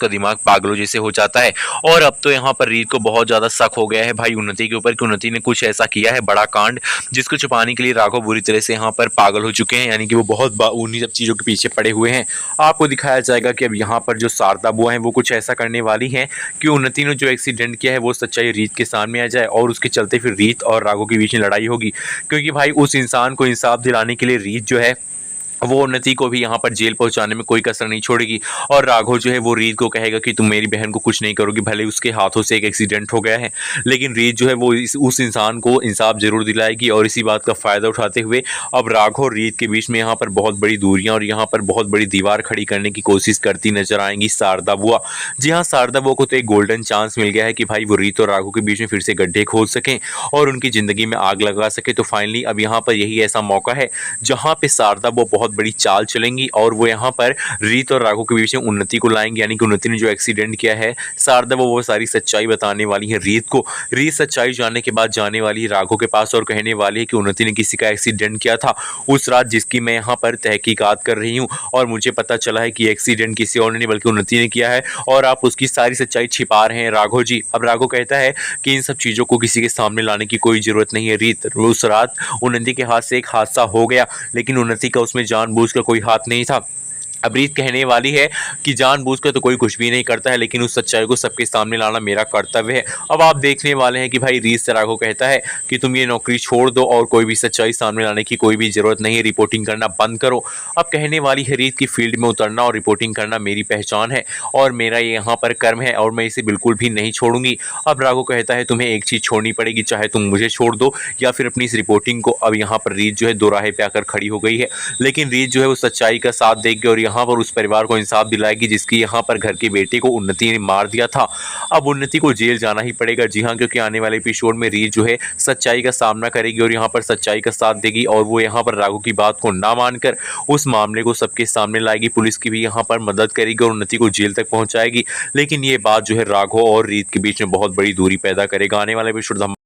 का दिमाग पागलों जैसे हो जाता है। और अब तो यहाँ पर रीत को बहुत ज़्यादा शक हो गया है भाई उन्नति के ऊपर कि उन्नति ने कुछ ऐसा किया है बड़ा कांड, जिसको छुपाने के लिए राघव बुरी तरह से यहाँ पर पागल हो चुके हैं, यानी कि वो बहुत उन्हीं सब चीज़ों के पीछे पड़े हुए हैं। आपको दिखाया जाएगा कि अब यहाँ पर जो शारदा बुआ हैं वो कुछ ऐसा करने वाली हैं कि उन्नति ने जो एक्सीडेंट किया है वो सच्चाई रीत के सामने आ जाए, और उसके चलते फिर रीत और राघव के बीच में लड़ाई होगी। क्योंकि भाई उस इंसान को इंसाफ दिलाने के लिए रीत जो है वो उन्नति को भी यहाँ पर जेल पहुंचाने में कोई कसर नहीं छोड़ेगी। और राघव जो है वो रीत को कहेगा कि तुम मेरी बहन को कुछ नहीं करोगी, भले उसके हाथों से एक एक्सीडेंट हो गया है, लेकिन रीत जो है वो उस इंसान को इंसाफ जरूर दिलाएगी। और इसी बात का फ़ायदा उठाते हुए अब राघव और रीत के बीच में यहाँ पर बहुत बड़ी दूरियां और यहाँ पर बहुत बड़ी दीवार खड़ी करने की कोशिश करती नजर आएंगी शारदा बुआ। जी हाँ, शारदा बुआ को तो एक गोल्डन चांस मिल गया है कि भाई वो रीत और राघव के बीच में फिर से गड्ढे खोद सकें और उनकी ज़िंदगी में आग लगा सके। तो फाइनली अब यहाँ पर यही ऐसा मौका है जहाँ पे शारदा बुआ बहुत बड़ी चाल चलेंगी और वो यहाँ पर रीत और राघव के बीच में उन्नति को लाएंगे, यानी कि उन्नति ने जो एक्सीडेंट किया है शारदा वो सारी सच्चाई बताने वाली है रीत को। रीत सच्चाई जानने के बाद जाने वाली है राघव के पास और कहने वाली है कि उन्नति ने किसी का एक्सीडेंट किया था उस रात, जिसकी मैं यहाँ पर तहकीकात कर रही हूँ और मुझे पता चला है कि एक्सीडेंट किसी और ने नहीं बल्कि उन्नति ने किया है और आप उसकी सारी सच्चाई छिपा रहे हैं राघव जी। अब राघव कहता है कि इन सब चीज़ों को किसी के सामने लाने की कोई ज़रूरत नहीं है रीत, उस रात उन्नति के हाथ से एक हादसा हो गया लेकिन उन्नति का उसमें जानबूझकर कोई हाथ नहीं था। अब रीत कहने वाली है कि जानबूझकर तो कोई कुछ भी नहीं करता है, लेकिन उस सच्चाई को सबके सामने लाना मेरा कर्तव्य है। अब आप देखने वाले हैं कि भाई रीत से राघव कहता है कि तुम ये नौकरी छोड़ दो और कोई भी सच्चाई सामने लाने की कोई भी ज़रूरत नहीं है, रिपोर्टिंग करना बंद करो। अब कहने वाली है रीत की फील्ड में उतरना और रिपोर्टिंग करना मेरी पहचान है और मेरा ये यहाँ पर कर्म है और मैं इसे बिल्कुल भी नहीं छोड़ूंगी। अब राघव कहता है तुम्हें एक चीज़ छोड़नी पड़ेगी, चाहे तुम मुझे छोड़ दो या फिर अपनी इस रिपोर्टिंग को। अब यहाँ पर रीत जो है दो राहे पे आकर खड़ी हो गई है, लेकिन रीत जो है वो सच्चाई का साथ देगी और यहाँ पर उस परिवार को इंसाफ दिलाएगी जिसकी यहाँ पर घर के बेटे को उन्नति ने मार दिया था। अब उन्नति को जेल जाना ही पड़ेगा, जी हाँ, क्योंकि आने वाले एपिसोड में रीत जो है सच्चाई का सामना करेगी और यहाँ पर सच्चाई का साथ देगी और वो यहाँ पर राघव की बात को ना मानकर उस मामले को सबके सामने लाएगी, पुलिस की भी यहाँ पर मदद करेगी और उन्नति को जेल तक पहुंचाएगी। लेकिन ये बात जो है राघव और रीत के बीच में बहुत बड़ी दूरी पैदा करेगा। आने वाले एपिसोड